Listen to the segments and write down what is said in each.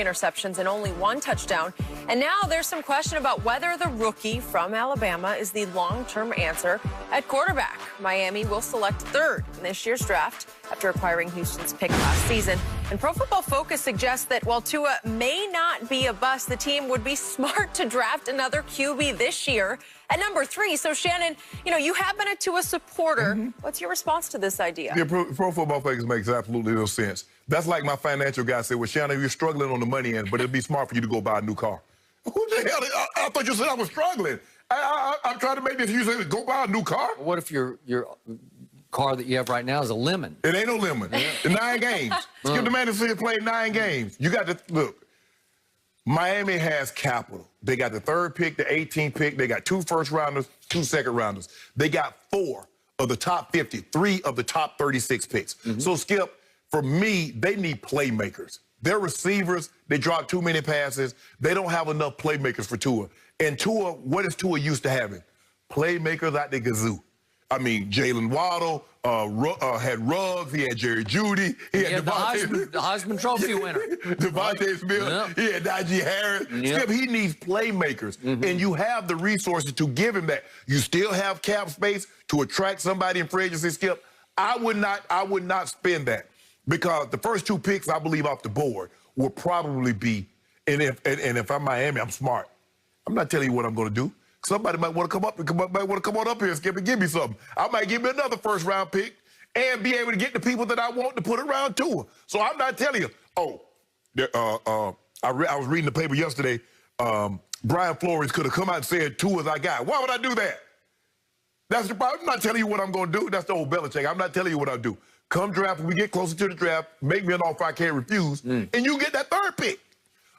interceptions and only 1 touchdown. And now there's some question about whether the rookie from Alabama is the long-term answer at quarterback. Miami will select 3rd in this year's draft after acquiring Houston's pick last season. And Pro Football Focus suggests that while Tua may not be a bust, the team would be smart to draft another QB this year at number 3. So, Shannon, you have been a Tua supporter. What's your response to this idea? Yeah, Pro Football Focus makes absolutely no sense. That's like my financial guy said, well, Shannon, you're struggling on the money end, but it'd be smart for you to go buy a new car. Who the hell? I thought you said I was struggling. I'm trying to make this. You said go buy a new car? What if your car that you have right now is a lemon? It ain't no lemon. 9 games. Skip the man that played 9 games. You got to look. Miami has capital. They got the 3rd pick, the 18th pick. They got 2 first-rounders, 2 second-rounders. They got 4 of the top 50, 3 of the top 36 picks. So, Skip, for me, they need playmakers. Their receivers, they drop too many passes. They don't have enough playmakers for Tua. And Tua, what is Tua used to having? Playmakers out the gazoo. I mean, Jalen Waddle had Ruggs. He had Jerry Jeudy. He had the Heisman Trophy winner. Devontae Smith. He had Najee Harris. Skip, he needs playmakers. And you have the resources to give him that. You still have cap space to attract somebody in free agency, Skip. I would not spend that. Because the first 2 picks, I believe, off the board will probably be, and if I'm Miami, I'm smart. I'm not telling you what I'm going to do. Somebody might want to come on up here, Skip, and give me something. I might give me another first-round pick and be able to get the people that I want to put around Tua. So I'm not telling you. I was reading the paper yesterday. Brian Flores could have come out and said Tua's our guy. Why would I do that? That's the problem. I'm not telling you what I'm going to do. That's the old Belichick. I'm not telling you what I'll do. Come draft, when we get closer to the draft, make me an offer I can't refuse, and you get that 3rd pick.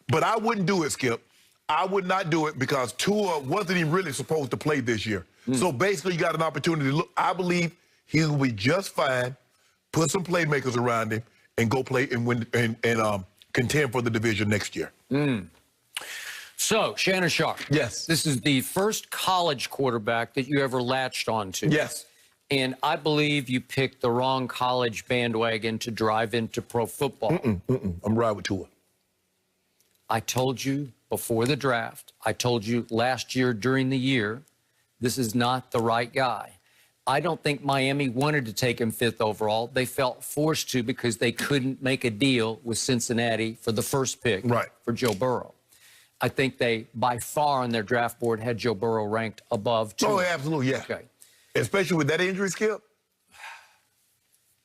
But I wouldn't do it, Skip. I would not do it because Tua wasn't even really supposed to play this year. So basically, you got an opportunity to look. I believe he will be just fine, put some playmakers around him, and go play and win and contend for the division next year. So, Shannon Sharp. Yes. This is the first college quarterback that you ever latched onto. Yes. And I believe you picked the wrong college bandwagon to drive into pro football. I'm right with Tua. I told you before the draft, I told you last year during the year, this is not the right guy. I don't think Miami wanted to take him 5th overall. They felt forced to because they couldn't make a deal with Cincinnati for the 1st pick for Joe Burrow. I think they, by far on their draft board, had Joe Burrow ranked above Tua. Oh, absolutely, yeah. Okay. Especially with that injury, Skip?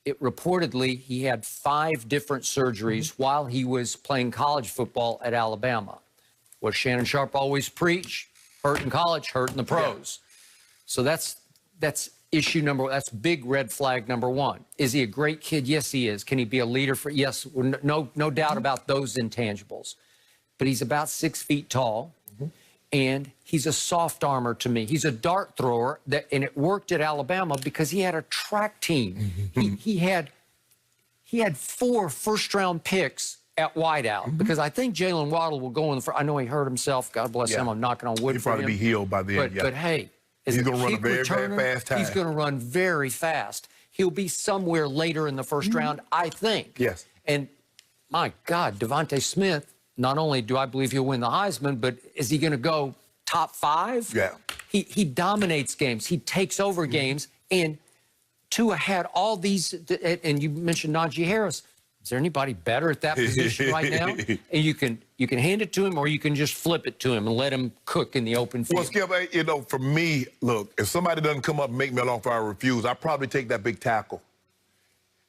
It reportedly, he had 5 different surgeries while he was playing college football at Alabama. What Shannon Sharp always preach, hurt in college, hurt in the pros. So that's issue number, that's big red flag number 1. Is he a great kid? Yes, he is. Can he be a leader for, yes, no doubt about those intangibles. But he's about 6 feet tall. And he's a soft armor to me. He's a dart thrower, and it worked at Alabama because he had a track team. He had 4 first-round picks at wideout because I think Jalen Waddle will go in the first. I know he hurt himself. God bless him. I'm knocking on wood for him. He'll probably be healed by the end. But hey, he's going to run a very fast time. He's going to run very fast. He'll be somewhere later in the first round, I think. Yes. And my God, Devontae Smith. Not only do I believe he'll win the Heisman, but is he going to go top 5? Yeah. He dominates games. He takes over games. And Tua had all these, and you mentioned Najee Harris. Is there anybody better at that position right now? And you can hand it to him, or you can just flip it to him and let him cook in the open field. Well, Skip, for me, look, if somebody doesn't come up and make me an offer I refuse, I'll probably take that big tackle.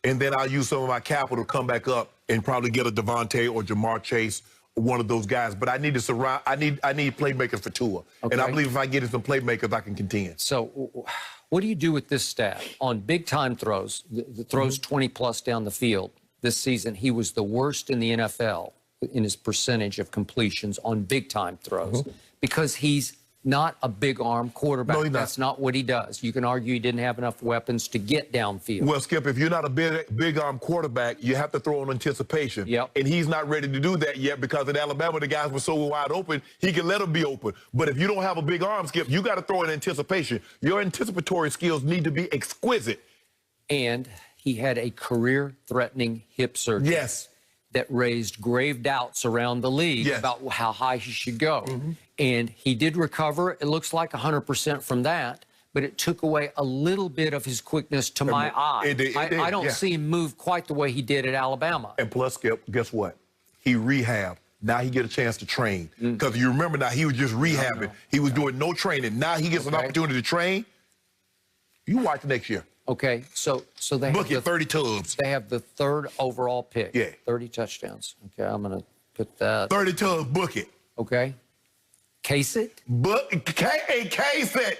And then I'll use some of my capital to come back up and probably get a Devontae or Jamar Chase, one of those guys. But I need to surround. I need playmakers for Tua, and I believe if I get some playmakers, I can contend. So, what do you do with this stat on big time throws? The throws 20+ down the field this season. He was the worst in the NFL in his percentage of completions on big time throws because he's not a big arm quarterback. No, that's not what he does. You can argue he didn't have enough weapons to get downfield. Well, Skip, if you're not a big arm quarterback, you have to throw on anticipation. And he's not ready to do that yet because in Alabama, the guys were so wide open, he can let them be open. But if you don't have a big arm, Skip, you got to throw in anticipation. Your anticipatory skills need to be exquisite. And he had a career-threatening hip surgery. Yes. that raised grave doubts around the league about how high he should go. And he did recover. It looks like 100% from that, but it took away a little bit of his quickness to my eye. I don't see him move quite the way he did at Alabama. And plus, guess what? He rehabbed. Now he get a chance to train. Because you remember now, he was just rehabbing. He was doing no training. Now he gets an opportunity to train. You watch next year. Okay, so they Book have it, 30 tubs. They have the 3rd overall pick. Yeah. 30 touchdowns. Okay, I'm going to put that. 30 tubs, book it. Okay. Case it? Case it.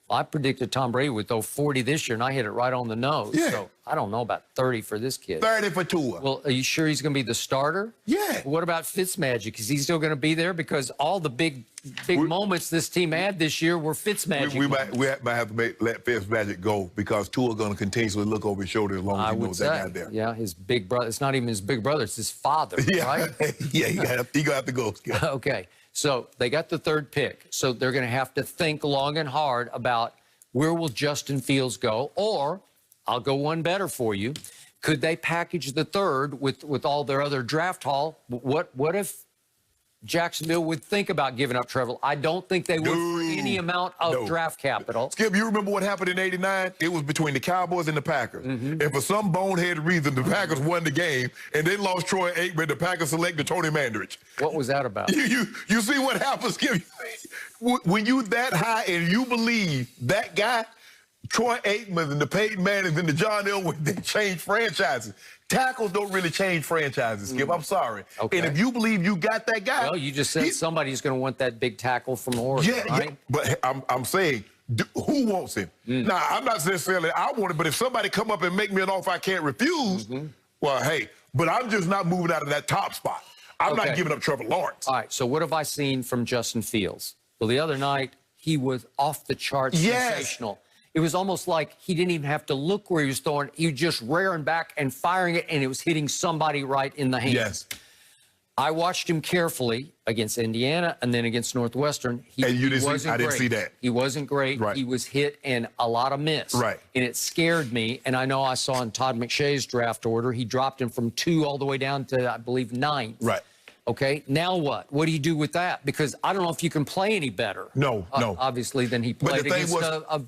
I predicted Tom Brady would throw 40 this year, and I hit it right on the nose. Yeah. So I don't know about 30 for this kid. 30 for Tua. Well, are you sure he's going to be the starter? Yeah. What about Fitzmagic? Is he still going to be there? Because all the big moments this team had this year were Fitzmagic. We might have to let Fitzmagic go because Tua going to continuously look over his shoulder as long as he knows that guy there. Yeah, his big brother. It's not even his big brother. It's his father, right? Yeah, he going to have to go. Okay, so they got the 3rd pick. So they're going to have to think long and hard about where will Justin Fields go? Or, I'll go one better for you. Could they package the 3rd with all their other draft haul? What if Jacksonville would think about giving up Trevor? I don't think they would for any amount of draft capital. Skip, you remember what happened in '89? It was between the Cowboys and the Packers. And for some boneheaded reason, the Packers won the game, and they lost Troy Aikman. The Packers selected Tony Mandarich. What was that about? You see what happens, Skip? When you that high and you believe that guy, Troy Aikman and the Peyton Mannings and the John Elway, they change franchises. Tackles don't really change franchises, Skip. I'm sorry. Okay. And if you believe you got that guy... Well, you just said somebody's going to want that big tackle from Oregon, right? Yeah, but I'm saying, who wants him? Now, I'm not necessarily I want it, but if somebody come up and make me an offer I can't refuse, well, hey, but I'm just not moving out of that top spot. I'm not giving up Trevor Lawrence. All right, so what have I seen from Justin Fields? Well, the other night, he was off the charts sensational. It was almost like he didn't even have to look where he was throwing. He was just rearing back and firing it, and it was hitting somebody right in the hand. Yes. I watched him carefully against Indiana and then against Northwestern. And you didn't see, I didn't see that. He wasn't great. Right. He was hit and a lot of miss. Right. And it scared me. And I know I saw in Todd McShay's draft order, he dropped him from 2 all the way down to, I believe, 9. Right. Okay, now what? What do you do with that? Because I don't know if you can play any better. No. Obviously, than he played against a